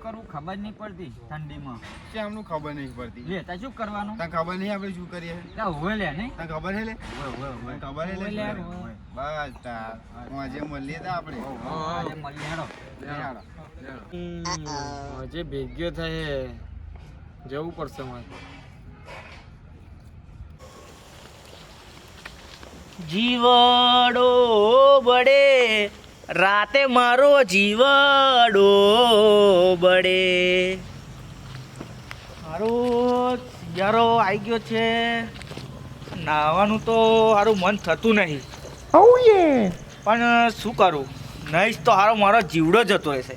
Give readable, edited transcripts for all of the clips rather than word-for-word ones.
કરવું ખબર નહીં પડતી ઠંડીમાં. આમનું ખબર નહીં પડતી. લે તા શું કરવાનું? તને ખબર નહીં આપણે શું કરીએ? હોય લે નહીં તને ખબર હે લે? હોય ખબર હે લે? બસ તાર આજે મળીએ તો આપણે. આજે મળીએ હેડો. આજે ભેગ્યો થાય જવું પડશે મારે. જીવડો બડે રાતે મારો જીવડો બડે. મારો શિયાળો આવી ગયો છે, નાહવાનું તો સારું મન થતું નહીં. પણ શું કરું, નહીં તો સારો મારો જીવડો જતો રહેશે.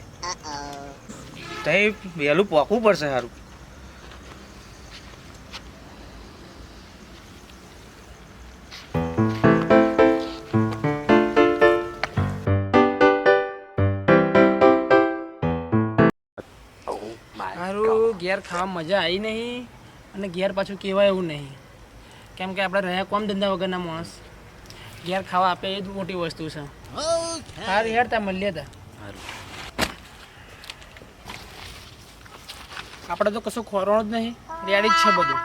તઈ વહેલું પોકવું પડશે સારું. સારું ઘેર ખાવા મજા આવી નહીં અને ઘેર પાછું કહેવાય એવું નહીં, કેમ કે આપણે રહ્યા કોમ ધંધા વગરના માણસ. ઘેર ખાવા આપે એ જ મોટી વસ્તુ છે. સારું હેડ તા મળીએ તા. આપણે તો કશું ખોરવાનું જ નહીં, રેડી જ છે બધું.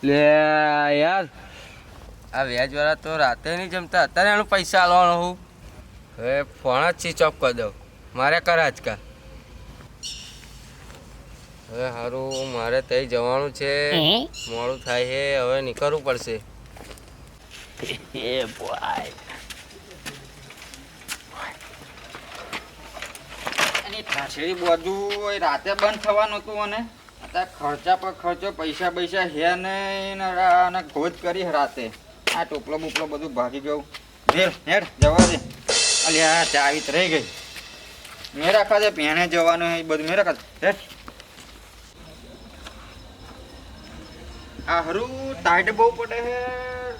લે યાર આ વ્યાજ વાળા તો રાતે નહીં જમતા, અત્યારે એનું પૈસા આલવાનો હું. હવે ફોન જ સ્વિચ ઓફ કરી દઉં, મારે કર આજકાલ. હવે સારું મારે ત્યાં જવાનું છે, મોડું થાય છે, હવે નીકળવું પડશે. છેડી બધું રાતે બંધ થવાનું હતું અને અત્યારે ખર્ચા પર ખર્ચો પૈસા હે નહીં અને ખોજ કરી રાતે. આ ટોપલો બોપલો બધું ભાગી ગયું. હેડ જવા દે. અલ્યા ચાવી તો રહી ગઈ. મેં રાખા દે પેણે જવાનું એ બધું મેં રાખા. હેડ આ હરું ટાઈટ બહુ પડે છે,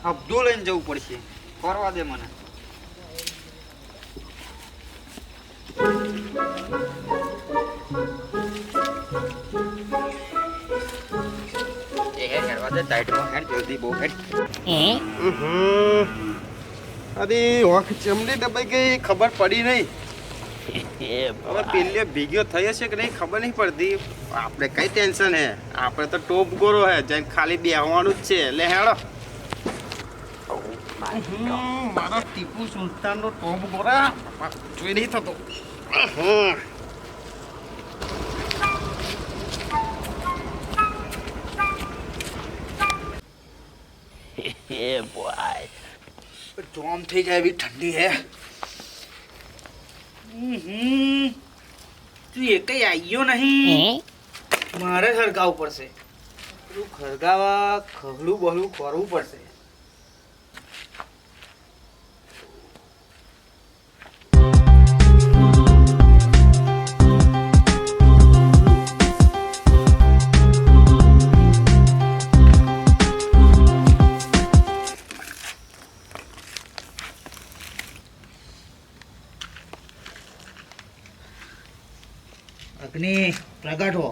હબધું લઈને જવું પડશે. ફરવા દે મને. અરે ઓખ ચમડી દબાઈ ગઈ, ખબર પડી નહીં. હવે પેલી ભીગ્યો થઈ હશે કે નહીં ખબર નહીં પડતી. આપણે કઈ ટેન્શન હે, આપણે તો ટોપ ગોરો હે, જઈને ખાલી બેહવાનું જ છે. લે હેડો. મારા ટીપુ સુલતાનનો ટોપ ગોરા જોઈ નહીં થતો. જોમ થઈ જાય એવી ઠંડી હે. તું એકઈ આવ્યો નહીં, મારે ખરગાવવું પડશે. તું ખરગાવા ખગલું બહલું કરવું પડશે. અગ્નિ પ્રગટ હો.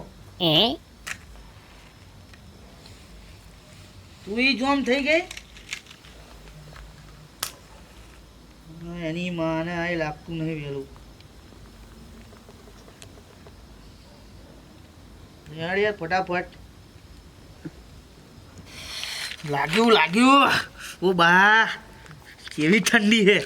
તું જોમ થઈ ગઈ. એની માને આ લાગતું નહીં વેલું. યાર ફટાફટ. લાગ્યું. ઓ બા કેવી ઠંડી હે.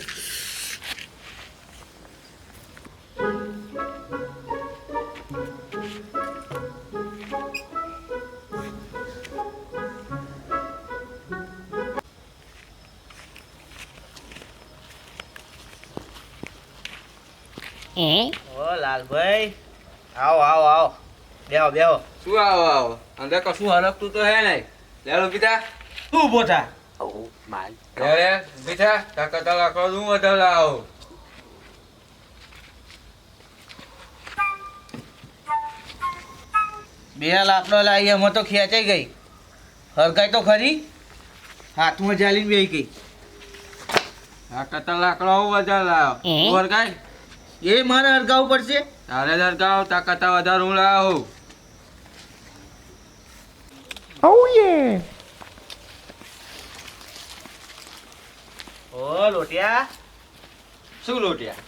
ઓ લાલભાઈ આવો બેહો. શું આવો અંદર કશું હલકતું તો હે નહીં. લેલો પીતા તું ઉભો થા. લે પીતા કાકા તલા કરો હું વધારે આવો. બે લાકડો લાવી એમાં તો ખેંચાઈ ગઈ. હરગાઈ તો ખરી, હાથમાં જાલીને બેહી ગઈ. કાકા તલા કરો હું વધારે લાવો. વર્ગાય એ મારે હરગાવવું પડશે. તારે દરગાવ તા કરતા વધારે હું લાવું. ઓ લોટિયા શું લોટ્યા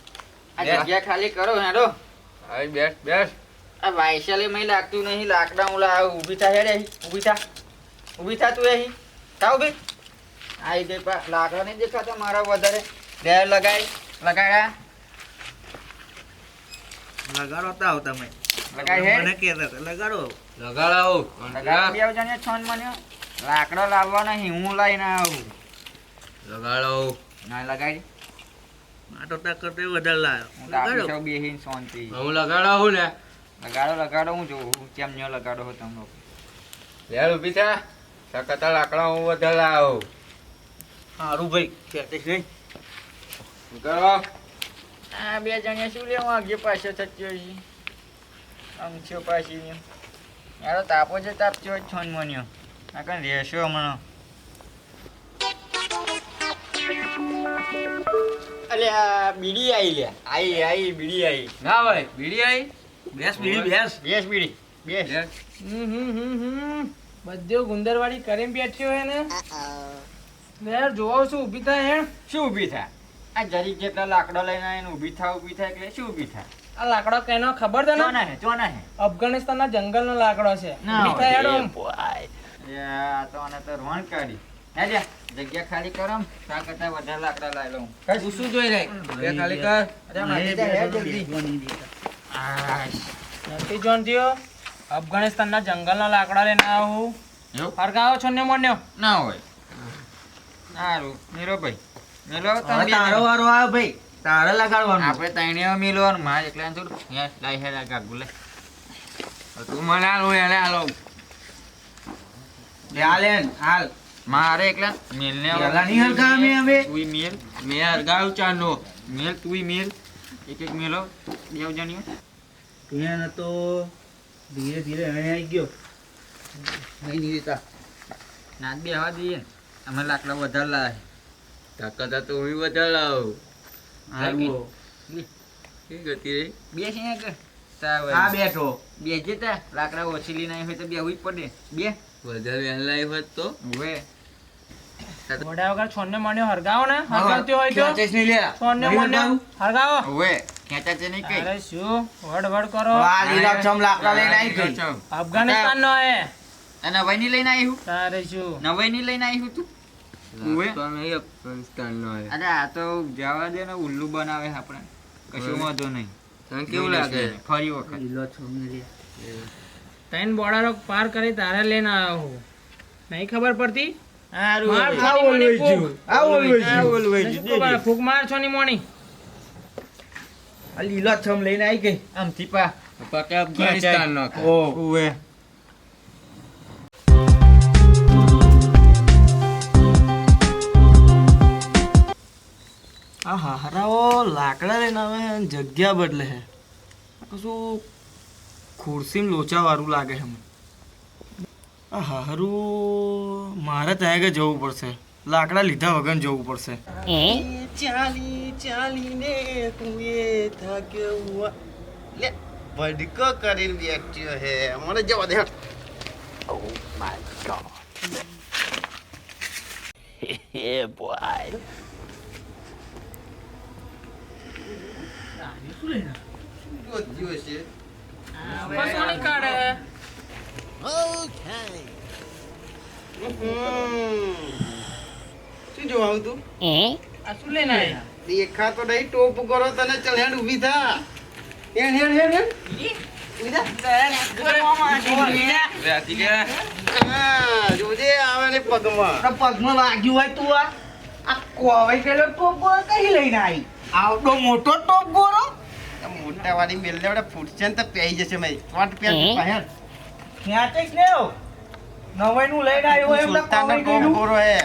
આ લે. જગ્યા ખાલી કરો હેડો. આવી બેસ બેસ. આ વાયસાલે મય લાગતું નહીં લાકડા હું લાવ ઊભી થા હેડે અહીં ઊભી થા તું અહીં થાવ બે આઈ ગઈ પા લાકડા નહીં દેખાતા મારા વધારે બે લગાડ્યા લગાડો તાવ તમે લગાડ હેડ. મને કહેતા હતા, લગાડો લગાડાવો. લગાડ બે જણે છોન મને લાકડો લાવવા નહીં હું લઈને આવું લગાડો. ના લગાડી આટો તા કરતે વધારે લાયો હું તો આપી લગાડો સૌ બેહીને શાંતિ હું લગાડાવું ને. લગાડો હું જોઉં કેમ ન લગાડો હો તમે લોકો. યાર ઊભી થા. તા કરતા લાકડા હું વધારે લાવું. સારું ભાઈ ખેતે નહીં શું કરો? આ બે જણે શું લેવા આગે પાછો થયો છે આમ છો પાછી યાર તાપો છે તાપ થયો છોન મન્યો આ કઈ રહેશો હમણાં અલ્યા બીડી આઈ લે આઈ બીડી આઈ ના ભાઈ બીડી આવી. બેસ બીડી બેસ બેસ બીડી બેસ બેસ. બધો ગુંદરવાડી કરીને બેઠ્યો હે ને યાર જોવો છું ઊભી થાય હે શું ઊભી થા આ જરીક જેટલા લાકડો લઈને આવીને ઊભી થાય એટલે શું ઊભી થાય આ લાકડો કેનો ખબર તને ચોના હે અફઘાનિસ્તાનના જંગલનો લાકડો છે ના ઊભી થાય હેડો આમ. આ તો આને તો રોણ કાઢી હે લે જગ્યા ખાલી કરમ તા કરતા વધારે લાકડા લાવી લઉં તું શું જોઈ રહી? બે ખાલી કર. અરે મારી દે હે જલ્દી આશ નથી જોનતીઓ અફઘાનિસ્તાનના જંગલના લાકડા લઈને આવું એવું હરગાવો છો ને મોન્યો ના હોય સારું મેલો ભાઈ મેલો હવે તમે તારો વારો આવ્યો ભાઈ તારે લગાડવાનું આપણે તાઈને મેલવાનું મારે એકલા થોડું યાર લાઈ હેડા ગાગુ લે તું મને હાલ હું એને હાલો. લે હાલ એન, હાલ મારે એકલા મેલને પેલા નહીં હરગાવે અમે. તુંય મેલ મેં હરગાવ્યું ચાનો. મેલ તુંય મેલ એક મેલો બેવ જણીઓ એને તો ધીરે ધીરે અહીં આવી ગયો અહીં નહીં રહેતા નાચ બે હવા દઈએ ને અમે લાકડા વધારે લાવે તા કરતા તો હું વધારે લાવું. હાલો. કેવી ગતિ રહી? બે છે કે આ બેઠો બે જે તા લાકડા ઓછી લઈને આવી હોય તો બે ઉઈ પડે બે વધારે વહેલા લાવી હોત તો હવે ઘોડા વગર છોડને મોન્યો હરગાવો ને હરગાવતી હોય તો ખેંચીશ નહીં લે. છોડને મોન્યો હરગાવો હવે ખેંચા છે નહીં કઈ અરે શું વડ કરો આ લીલાછમ લાકડા લઈને આવી ગઈ. અફઘાનિસ્તાનનો હે અને નવાઈ લઈને આવ્યું તારે શું નવાઈ લઈને આવ્યું તું ઉવે. લાગતો નહીં અફઘાનિસ્તાનનો હોય. અરે આ તો જવા દે ને ઉલ્લુ બનાવે આપણે કશું વાંધો નહીં તને કેવું લાગે? ફરી વખત લીલાછમ ને લે. ત્રણ બોર્ડરો પાર કરી તારે લઈને આવ્યો હું નહીં ખબર પડતી હારું માર હવે. છોની મોની ફૂક. આ ઓલવેજ આ ઓલવેજ નથી દેજે. ખબર, ફૂક માર છોની મોની આ લીલાછમ લઈને આવી ગઈ. આમથી પા પાકે અફઘાનિસ્તાનનો કે? ઓ ઉવે આ હારાઓ લાકડા લઈને આવે છે અને જગ્યા બદલે છે આ કશું ખુરશીમાં લોચા વાળું લાગે છે મને. આ હારું મારે ત્યાં આગળ જવું પડશે લાકડા લીધા વગર જવું પડશે ચાલી ચાલીને તું એ થાક્યો હુઆ. લે ભડકો કરીને બેઠ્યો હે મને જવા દે. ગોત્યો છે. સોની કાઢે શું જોવા આવું તું આ શું લઈને આવ્યા દેખાતો નહીં ટોપ કરો તને ચલ હેડ ઊભી થા હેડ હેડ હેડ હેડ ઊભી થા. હા, જોજે આવે ને પગમાં પગમાં વાગ્યું હોય તું આ કોવાઈ ગયેલો ટોપ ગોળો કઈ લઈને આવી આવડો મોટો ટોપ ગોળો મોટા વાળી મેલ લેવડે ફૂટશે ને તો પેઈ જશે મેં વાટ પેર પહેર ક્યાંથી ને નવાઈ નું લઈને આવ્યો એમ સુલતાનનો ટોપ ગોરો હે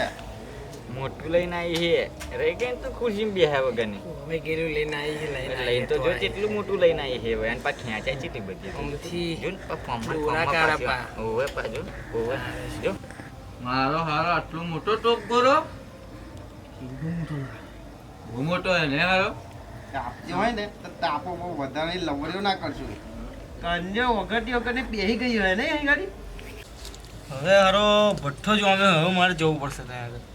મોટું લઈને આવી હે રહી ગઈ ને તો ખુરશી બેહ્યા વગરની હવે ગેલું લઈને આવી છે લઈને તો જો કેટલું મોટું લઈને આવી હે હવે અને પા ખેંચાય ચીટી બધી આમથી જો ને પા ફોર્મમાં ડોરા કાઢા પા. ઓવે પા જો ઓવે જો મારો હારો આટલો મોટો ટોપ ગોરો બહુ મોટો હે ને હારો. કાપતી હોય ને તો તાપો બહુ વધારે લવડ્યો ના કરશો. કન્યા વગરથી વગરને બેહી ગઈ હોય ને અહીં ગાડી. હવે હારો ભઠ્ઠો જો અમે હવે મારે જવું પડશે ત્યાં આગળ.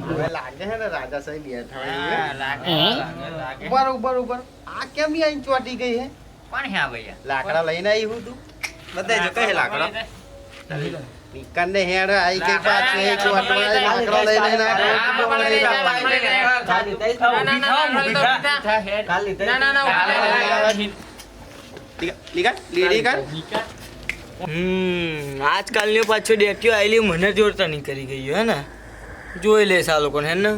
હવે લાગે છે ને રાજા સાહેબ બેઠા હોય ઉપર ઉપર ઉપર. આ કેમ અહીં ચોટી ગઈ હે? લાકડા લઈને આવી હું તું બતાય જો કઈ લાકડા નીકળને હેડ આઈ કે પાછે એક વાટવા લાકડા લઈને આજકાલની પાછો ડેક્યો આવેલી મને જોડતા નહીં કરી ગઈ હે ને. જોઈ લેશ આ લોકોને હે ને.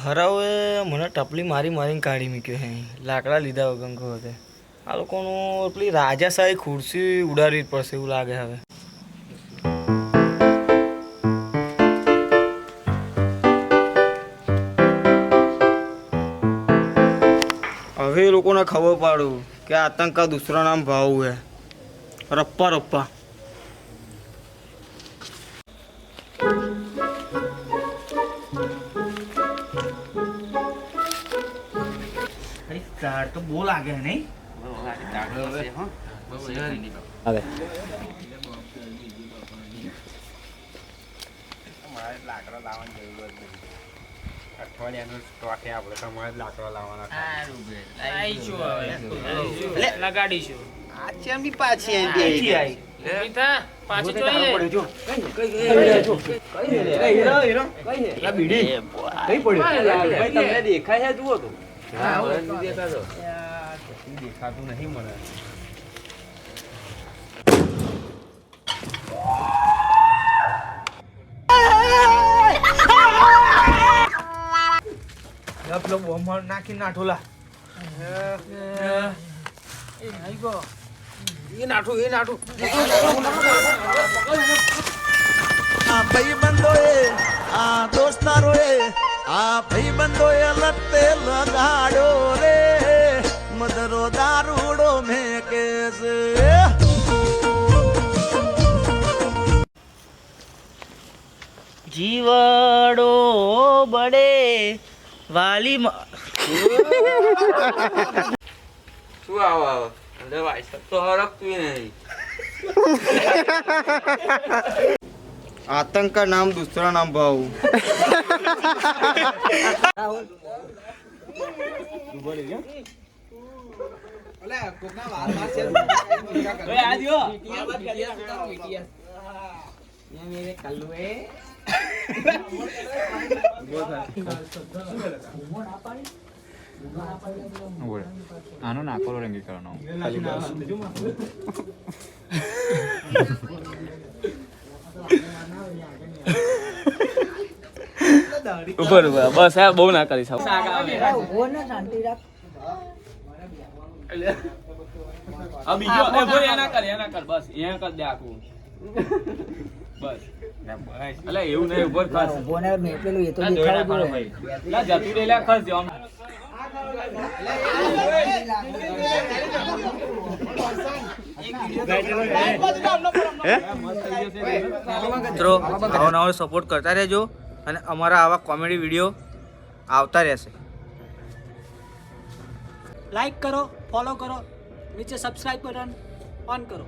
હરાવે મને ટપલી મારી મારીને કાઢી મૂક્યો હે. લાકડા લીધા વગર કહો તે આ લોકોનું પેલી રાજાશાહી ખુરશી ઉડાડવી જ પડશે એવું લાગે હવે. હવે એ લોકોને ખબર પાડું કે આતંક કા દૂસરા નામ ભાવ હે રપ્પા રપ્પા. ઝાડ તો બહુ લાગે નહીં. લાકડા લાવવાની જરૂર જ નહીં. અઠવાડિયાનું સ્ટોક હે આપણે તમારે લાકડા લાવવાના. લગાડીશું. આ ચેમની પાછી અહીં બેહી ગઈ? મીઠા, પાછું જોઈએ. દેખાતું નહીં મને. પેલો બોમ્બ નાખી નાઠોલા. એ નાઠું આ ભાઈબંધોએ આ દોસ્તારોએ આ ભાઈબંધોએ લતે લગાડ્યો રે મદરો દારૂડો મેકે છે. જીવડો બડે વાલી શું આવો અંદર વાયસર તો હરકતું નહીં. आतंक का नाम दूसरा नाम भाव. આનો નાકોલો રંગી કરવાનો. ઉપર બસ આ બહુ ના કરી શકું. બીજો એના કર બસ એના કર દે આખું બસ. અલે એવું નહીં ઉપર ખાસ પેલું એ તો દેખાડું લા જતું રે લા ખસ જો મિત્રો આવો નવો સપોર્ટ કરતા રહેજો અને અમારા આવા કોમેડી વિડીયો આવતા રહેશે. લાઈક કરો, ફોલો કરો, નીચે સબસ્ક્રાઇબ બટન ઓન કરો.